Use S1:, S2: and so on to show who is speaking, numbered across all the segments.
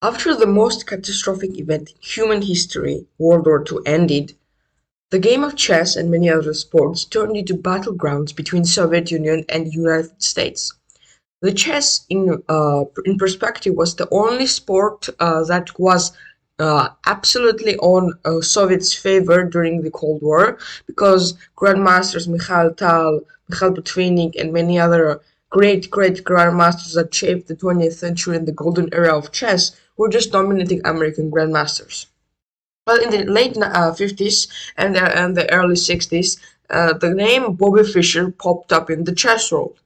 S1: After the most catastrophic event in human history, World War II, ended, the game of chess and many other sports turned into battlegrounds between Soviet Union and United States. The chess, in perspective, was the only sport that was absolutely on Soviets' favor during the Cold War, because grandmasters Mikhail Tal, Mikhail Botvinnik, and many other great grandmasters that shaped the 20th century and the golden era of chess were just dominating American grandmasters. Well, in the late 50s and the early 60s, the name Bobby Fischer popped up in the chess world.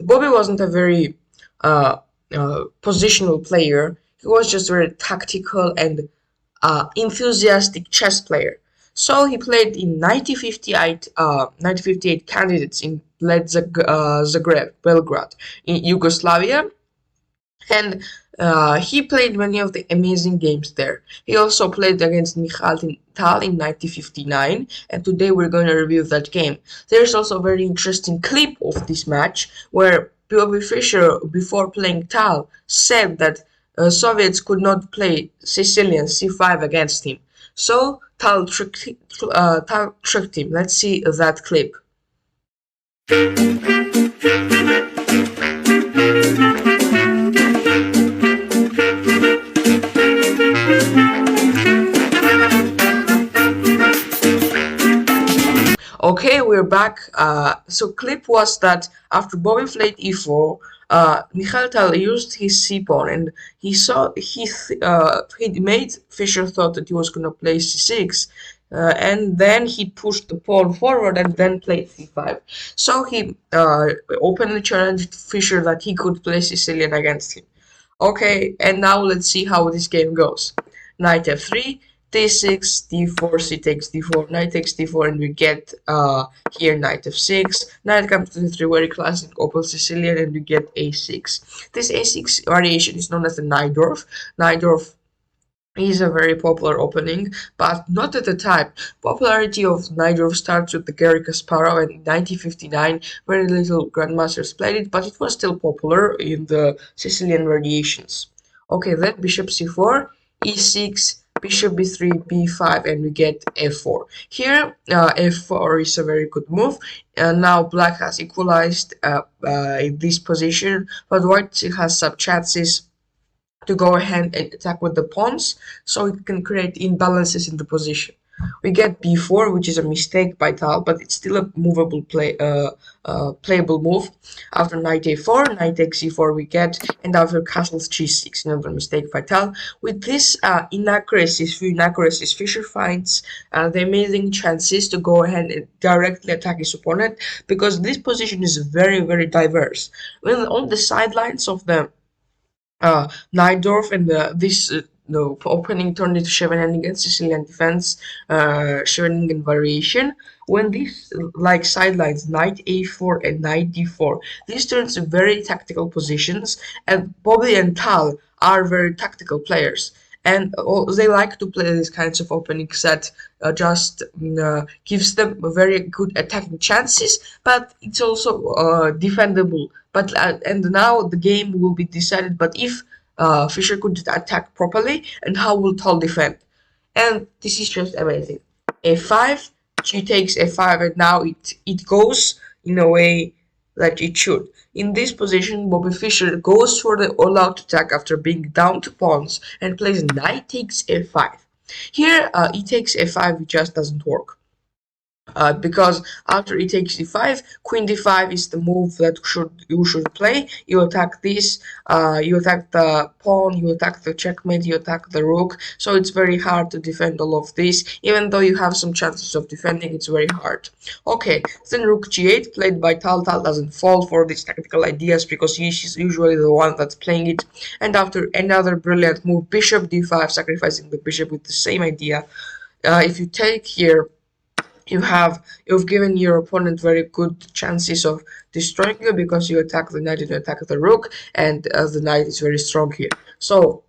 S1: Bobby wasn't a very positional player. He was just very tactical and enthusiastic chess player. So he played in 1958 candidates in Zagreb, Belgrade, in Yugoslavia, and he played many of the amazing games there. He also played against Mikhail Tal in 1959, and today we're going to review that game. There's also a very interesting clip of this match where Bobby Fischer, before playing Tal, said that Soviets could not play Sicilian c5 against him. So Tal tricked him. Let's see that clip. Okay, we're back. So clip was that after Bobby played e4, Mikhail Tal used his c pawn, and he made Fischer thought that he was gonna play c6, and then he pushed the pawn forward and then played c5. So he openly challenged Fischer that he could play Sicilian against him. Okay, and now let's see how this game goes. Knight f3, d6, d4, c takes d4, knight takes d4, and we get here knight f6, knight comes to d3, very classic open Sicilian, and we get a6. This a6 variation is known as the Najdorf. Najdorf is a very popular opening, but not at the time. Popularity of Najdorf starts with the Garry Kasparov, and in 1959 very little grandmasters played it, but it was still popular in the Sicilian variations. Okay, then bishop c4, e6, bishop b3, b5, and we get f4. Here, f4 is a very good move. Now black has equalized in this position, but white has some chances to go ahead and attack with the pawns, so it can create imbalances in the position. We get b4, which is a mistake by Tal, but it's still a movable playable move. After knight a4, knight takes c4 we get, and after castles g6, another mistake by Tal. With this few inaccuracies, Fischer finds the amazing chances to go ahead and directly attack his opponent, because this position is very diverse. When on the sidelines of the Najdorf, and this opening turned into Scheveningen Sicilian defense, Scheveningen variation. When these like sidelines, knight a4 and knight d4, these turns to very tactical positions, and Bobby and Tal are very tactical players. And they like to play these kinds of openings that just gives them very good attacking chances, but it's also defendable. But and now the game will be decided. But if Fischer could attack properly, and how will Tal defend? And this is just amazing. A5, she takes a5, and now it goes in a way that it should. In this position, Bobby Fischer goes for the all-out attack after being down to pawns and plays knight takes a5. Here, e takes a5, it just doesn't work. Because after e takes d5, queen d5 is the move that you should play. You attack this, you attack the pawn, you attack the checkmate, you attack the rook. So it's very hard to defend all of this. Even though you have some chances of defending, it's very hard. Okay, then rook g8 played by Tal. Tal doesn't fall for these tactical ideas because he's usually the one that's playing it. And after another brilliant move, bishop d5, sacrificing the bishop with the same idea. If you take here, you've given your opponent very good chances of destroying you, because you attack the knight and you attack the rook, and the knight is very strong here. So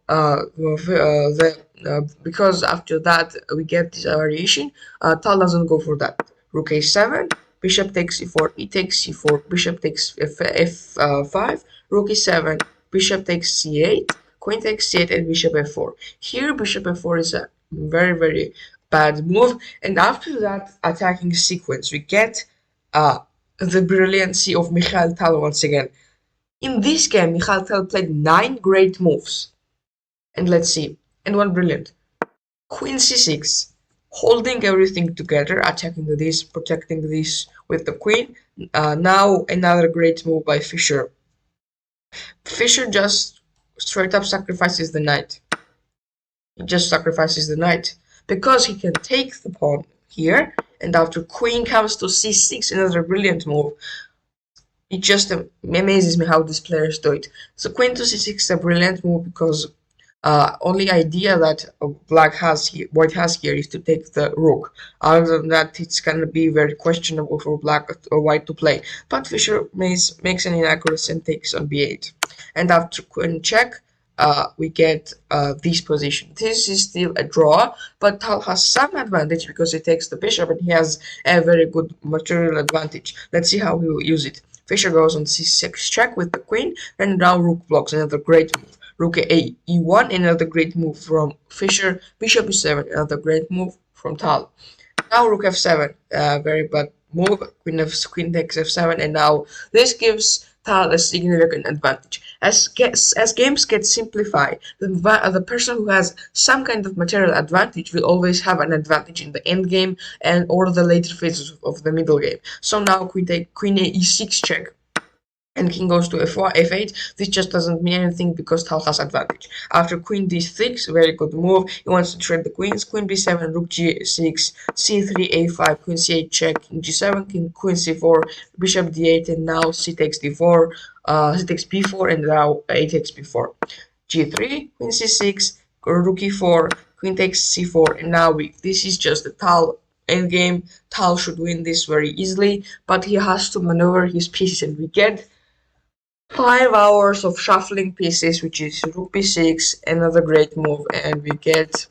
S1: because after that we get this variation, Tal doesn't go for that. Rook a7, bishop takes e4, e takes c4, bishop takes f5, rook e7, bishop takes c8, queen takes c8 and bishop f4. Here bishop f4 is a very bad move, and after that attacking sequence we get the brilliancy of Mikhail Tal once again. In this game Mikhail Tal played 9 great moves, and let's see, and one brilliant. Queen c6, holding everything together, attacking this, protecting this with the queen. Now another great move by Fischer. Fischer just straight up sacrifices the knight. He just sacrifices the knight because he can take the pawn here, and after queen comes to c6, another brilliant move. It just amazes me how these players do it. So queen to c6 is a brilliant move because only idea that white has here is to take the rook. Other than that, it's gonna be very questionable for black or white to play. But Fischer makes an inaccuracy and takes on b8. And after queen check, we get this position. This is still a draw, but Tal has some advantage because he takes the bishop and he has a very good material advantage. Let's see how he will use it. Fischer goes on c6 check with the queen, and now rook blocks, another great move. Rook e1, another great move from Fischer. Bishop e7, another great move from Tal. Now rook f7, very bad move. Queen takes f7, and now this gives Tal a significant advantage. As games get simplified, the person who has some kind of material advantage will always have an advantage in the end game and or the later phases of the middle game. So now queen e6 check, and king goes to f4, f8. This just doesn't mean anything because Tal has advantage. After queen d6, very good move. He wants to trade the queens. Queen b7, rook g6, c3, a5, queen c8 check, king g7, queen c4, bishop d8, and now c takes d4, c takes b4, and now a takes b4. g3, queen c6, rook e4, queen takes c4, and now this is just the Tal endgame. Tal should win this very easily, but he has to maneuver his pieces, and we get 5 hours of shuffling pieces, which is rook b6, another great move, and we get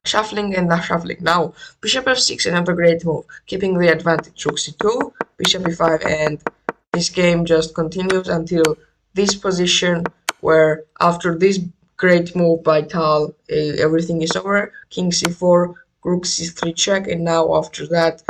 S1: shuffling and shuffling. Now bishop f6, another great move, keeping the advantage. Rook c2, bishop e5, and this game just continues until this position, where after this great move by Tal, everything is over. King c4, rook c3 check, and now after that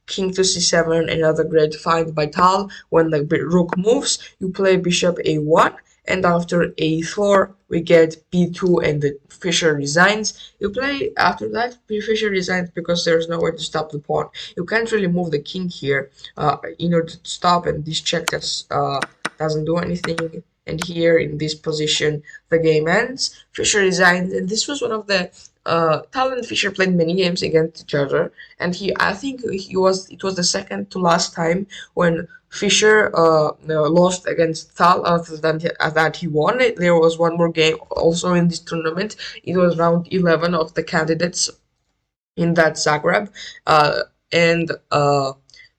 S1: king to c7, another great find by Tal. When the rook moves, you play bishop a1, and after a4 we get b2 and the Fischer resigns. You play after that, Fischer resigns because there's no way to stop the pawn. You can't really move the king here in order to stop, and this check just doesn't do anything. And here in this position the game ends. Fischer resigns, and this was one of the Tal and Fischer played many games against each other, and I think it was the second to last time when Fischer lost against Tal. Other than that, he won it. There was one more game also in this tournament. It was round 11 of the candidates in that Zagreb, and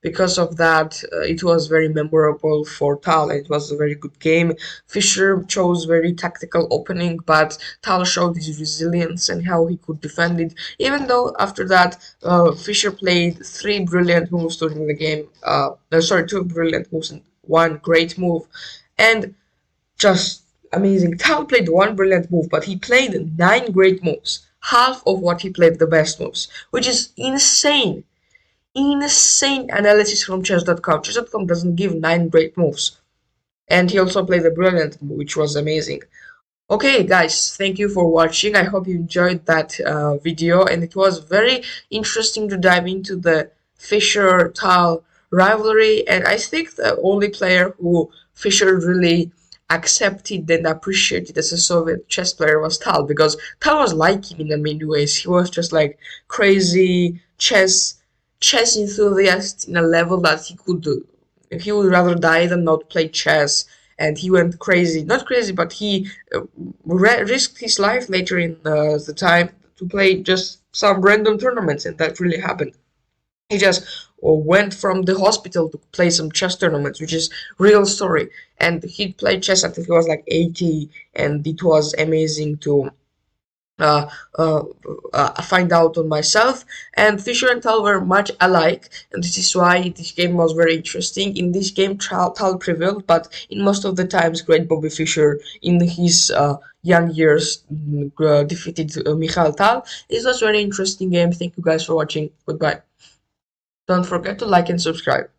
S1: because of that, it was very memorable for Tal. It was a very good game. Fischer chose very tactical opening, but Tal showed his resilience and how he could defend it. Even though after that, Fischer played 3 brilliant moves during the game. Sorry, 2 brilliant moves and 1 great move, and just amazing. Tal played 1 brilliant move, but he played 9 great moves. Half of what he played the best moves, which is insane. Insane analysis from chess.com. Chess.com doesn't give 9 great moves. And he also played a brilliant move, which was amazing. Okay, guys, thank you for watching. I hope you enjoyed that video, and it was very interesting to dive into the Fischer-Tal rivalry. And I think the only player who Fischer really accepted and appreciated as a Soviet chess player was Tal, because Tal was like him in many ways. He was just like crazy chess enthusiast in a level that he would rather die than not play chess. And he went crazy, not crazy, but he risked his life later in the time to play just some random tournaments, and that really happened. He just went from the hospital to play some chess tournaments, which is real story. And he played chess until he was like 80, and it was amazing to uh, uh, find out on myself. And Fisher and Tal were much alike, and this is why this game was very interesting. In this game, Tal prevailed, but in most of the times, great Bobby Fischer in his young years defeated Mikhail Tal. It was a very interesting game. Thank you guys for watching. Goodbye. Don't forget to like and subscribe.